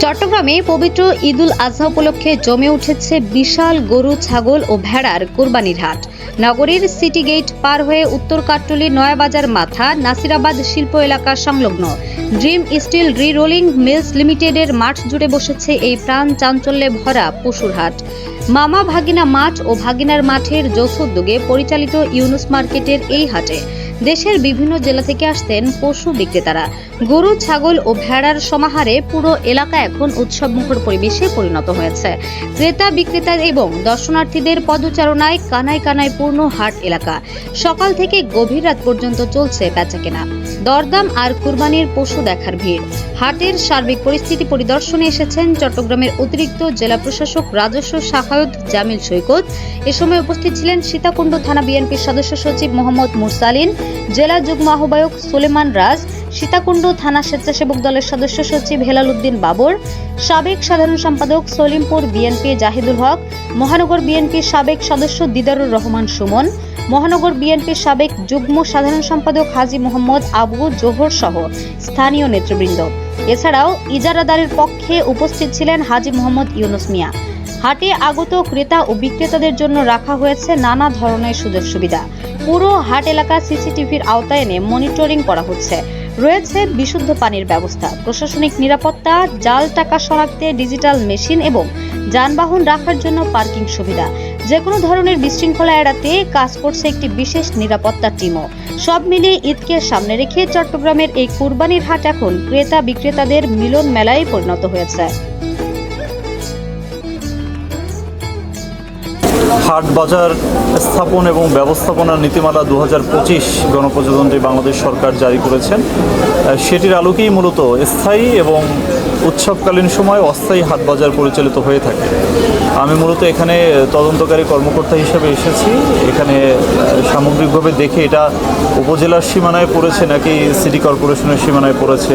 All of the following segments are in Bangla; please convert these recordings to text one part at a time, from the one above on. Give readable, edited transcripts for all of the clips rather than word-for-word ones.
চট্টগ্রামে পবিত্র ঈদুল আজহা উপলক্ষে জমে উঠেছে বিশাল গরু, ছাগল ও ভেড়ার কোরবানির হাট। নগরীর সিটি গেট পার হয়ে উত্তর কাট্টলী নয়াবাজার মাথা নাসিরাবাদ শিল্প এলাকা সংলগ্ন ড্রিম স্টিল রি-রোলিং মিলস লিমিটেডের মাঠ জুড়ে বসেছে এই প্রাণ চাঞ্চল্যে ভরা পশুর হাট। মামা ভাগিনা মাঠ ও ভাগিনার মাঠের যৌথ উদ্যোগে পরিচালিত ইউনুস মার্কেটের এই হাটে দেশের বিভিন্ন জেলা থেকে আসতেন পশু বিক্রেতারা। গরু, ছাগল ও ভেড়ার সমাহারে পুরো এলাকা এখন উৎসবমুখর পরিবেশে পরিণত হয়েছে। ক্রেতা বিক্রেতা এবং দর্শনার্থীদের পদচারণায় কানায় কানায় পূর্ণ হাট এলাকা। সকাল থেকে গভীর রাত পর্যন্ত চলছে বেচাকেনা, দরদাম আর কুরবানির পশু দেখার ভিড়। হাটের সার্বিক পরিস্থিতি পরিদর্শনে এসেছেন চট্টগ্রামের অতিরিক্ত জেলা প্রশাসক রাজস্ব শাখায়ত জামিল সৈকত। এ সময় উপস্থিত ছিলেন সীতাকুণ্ড থানা বিএনপির সদস্য সচিব মোহাম্মদ মুরসালিন, জেলা যুগ্ম আহ্বায়ক সুলেমান রাজ, সীতাকুণ্ড থানা স্বেচ্ছাসেবক দলের সদস্য সচিব হেলাল উদ্দিন বাবর, সাবেক সাধারণ সম্পাদক সলিমপুর বিএনপি জাহিদুল হক, মহানগর বিএনপির সাবেক সদস্য দিদারুর রহমান সুমন, মহানগর বিএনপির সাবেক যুগ্ম সাধারণ সম্পাদক হাজী মোহাম্মদ আবু জোহর সহ স্থানীয় নেতৃবৃন্দ। এছাড়াও ইজারাদারের পক্ষে উপস্থিত ছিলেন হাজী মোহাম্মদ ইউনুস মিয়া। হাটে আগত ক্রেতা ও বিক্রেতাদের জন্য রাখা হয়েছে নানা ধরনের সুযোগ সুবিধা। পুরো হাট এলাকা সিসিটিভির আওতায় এনে মনিটরিং করা হচ্ছে। রয়েছে বিশুদ্ধ পানির ব্যবস্থা, প্রশাসনিক নিরাপত্তা, জাল টাকা শনাক্তে ডিজিটাল মেশিন এবং যানবাহন রাখার জন্য পার্কিং সুবিধা। যে কোনো ধরনের বিশৃঙ্খলা এড়াতে কাজ করছে একটি বিশেষ নিরাপত্তা টিমও। সব মিলিয়ে ঈদকে সামনে রেখে চট্টগ্রামের এই কুরবানির হাট এখন ক্রেতা বিক্রেতাদের মিলন মেলায় পরিণত হয়েছে। হাট বাজার স্থাপন এবং ব্যবস্থাপনা নীতিমালা 2025 গণপ্রজাতন্ত্রী বাংলাদেশ সরকার জারি করেছেন। সেটির আলোকেই মূলত স্থায়ী এবং উৎসবকালীন সময় অস্থায়ী হাট বাজার পরিচালিত হয়ে থাকে। আমি মূলত এখানে তদন্তকারী কর্মকর্তা হিসেবে এসেছি। এখানে সামগ্রিকভাবে দেখে এটা উপজেলার সীমানায় পড়েছে নাকি সিটি কর্পোরেশনের সীমানায় পড়েছে,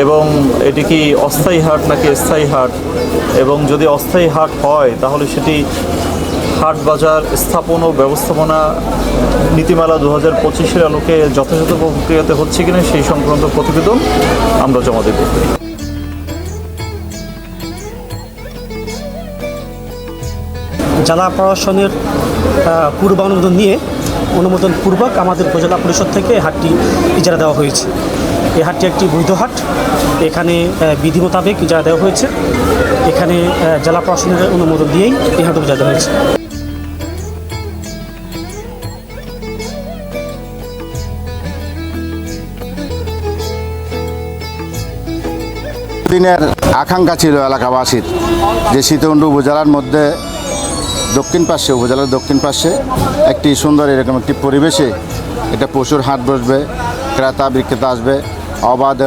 এবং এটি কি অস্থায়ী হাট নাকি স্থায়ী হাট, এবং যদি অস্থায়ী হাট হয় তাহলে সেটি হাট বাজার স্থাপন ও ব্যবস্থাপনা নীতিমালা 2025-এর আলোকে যথাযথ প্রক্রিয়াতে হচ্ছে কিনা সেই সংক্রান্ত প্রতিবেদন আমরা জমা দেব। জেলা প্রশাসনের পূর্ব অনুমোদন নিয়ে অনুমোদনপূর্বক আমাদের উপজেলা পরিষদ থেকে হাটটি ইজারা দেওয়া হয়েছে। এই হাটটি একটি বৈধ হাট। এখানে বিধি মোতাবেক ইজারা দেওয়া হয়েছে। এখানে জেলা প্রশাসনের অনুমোদন দিয়েই এই হাট ইজারা দেওয়া হয়েছে। দিনের আকাঙ্ক্ষা ছিল এলাকাবাসীর যে সীতাকুণ্ড উপজেলার মধ্যে উপজেলার দক্ষিণ পাশে একটি সুন্দর এরকম একটি পরিবেশে একটা পশুর হাট বসবে, ক্রেতা বিক্রেতা আসবে, অবাধ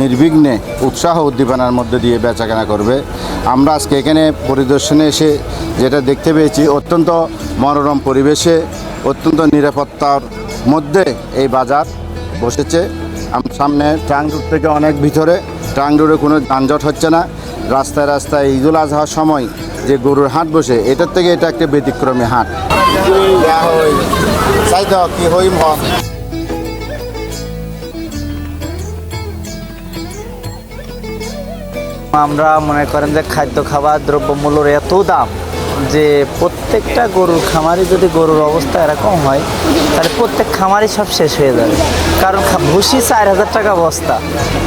নির্বিঘ্নে উৎসাহ উদ্দীপনার মধ্যে দিয়ে বেচাকেনা করবে। আমরা আজকে এখানে পরিদর্শনে এসে যেটা দেখতে পেয়েছি, অত্যন্ত মনোরম পরিবেশে, অত্যন্ত নিরাপত্তার মধ্যে এই বাজার বসেছে। সামনে ট্রাঙ্ক রোড থেকে অনেক ভিতরে, ট্রাঙ্ক রোডে কোনো যানজট হচ্ছে না। রাস্তায় রাস্তায় ঈদুল আজহার সময় যে গরুর হাট বসে, এটার থেকে এটা একটা ব্যতিক্রমী হাট। আমরা মনে করেন যে খাদ্য খাবার দ্রব্যমূল্যর এত দাম যে প্রত্যেকটা গরুর খামারে যদি গরুর অবস্থা এরকম হয় তাহলে প্রত্যেক খামারই সব শেষ হয়ে যাবে। কারণ ভুসি 4000 টাকা বস্তা,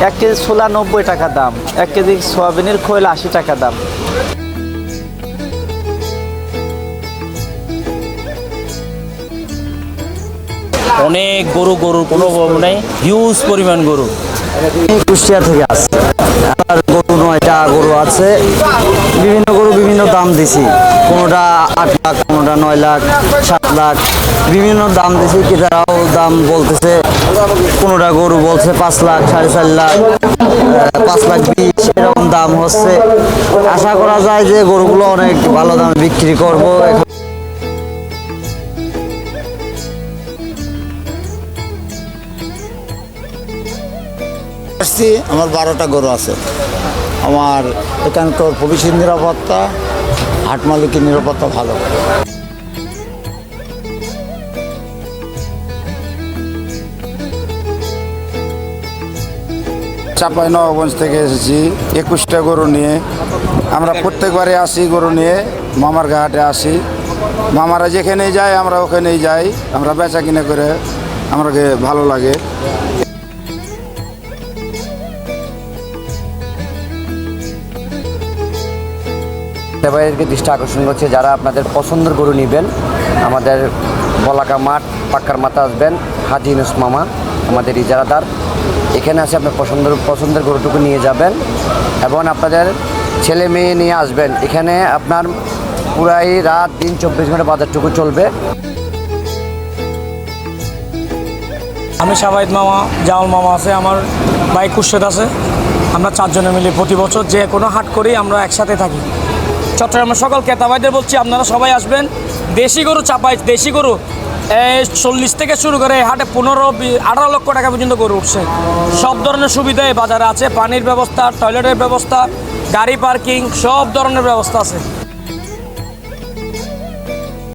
1 কেজি ছোলা 90 টাকা দাম, 1 কেজি সয়াবিনের খোল 80 টাকা দাম। অনেক গরুর কোনো অভাব নেই, হিউজ পরিমাণ গরু কুষ্টিয়া থেকে আসছে। আর গরু 9টা গরু আছে, বিভিন্ন গরু বিভিন্ন দাম দিছি। কোনোটা 8 লাখ, কোনোটা 9 লাখ, 7 লাখ, বিভিন্ন দাম দিছি। ক্রেতারাও দাম বলতেছে, কোনোটা গরু বলছে 5 লাখ, 4.5 লাখ, 5 লাখ 20, এরকম দাম হচ্ছে। আশা করা যায় যে গরুগুলো অনেক ভালো দামে বিক্রি করবো। আমার 12টা গরু আছে। আমার এখানকার পুলিশের নিরাপত্তা, হাট মালিকের নিরাপত্তা ভালো। চাঁপাইনবাবগঞ্জ থেকে এসেছি 21টা গরু নিয়ে। আমরা প্রত্যেকবারে আসি গরু নিয়ে, মামার ঘাটে আসি। মামারা যেখানেই যায় আমরা ওখানেই যাই, আমরা বেচা কিনা করে আমাকে ভালো লাগে। ব্যবসায়ীদেরকে দৃষ্টি আকর্ষণ করছে, যারা আপনাদের পছন্দের গরু নেবেন আমাদের বলাকা মাঠ পাক্কার মাথা আসবেন, হাজি ইউনুস মামা আমাদের ইজারাদার। এখানে আসে আপনার পছন্দের গরুটুকু নিয়ে যাবেন এবং আপনাদের ছেলে মেয়ে নিয়ে আসবেন। এখানে আপনার পুরাই রাত দিন 24 ঘন্টা বাজারটুকু চলবে। আমি শাবাইদ মামা, জামাল মামা আছে, আমার ভাই খুরশেদ আছে। আমরা 4 জনে মিলে প্রতি বছর যে কোনো হাট করি, আমরা একসাথে থাকি। চট্টগ্রামের সকল ক্রেতাভাইদের বলছি আপনারা সবাই আসবেন। দেশি গরু চাপাই, দেশি গরু 40 থেকে শুরু করে হাটে 15-18 লক্ষ টাকা পর্যন্ত গরু উঠছে। সব ধরনের সুবিধা এই বাজারে আছে, পানির ব্যবস্থা, টয়লেটের ব্যবস্থা, গাড়ি পার্কিং, সব ধরনের ব্যবস্থা আছে।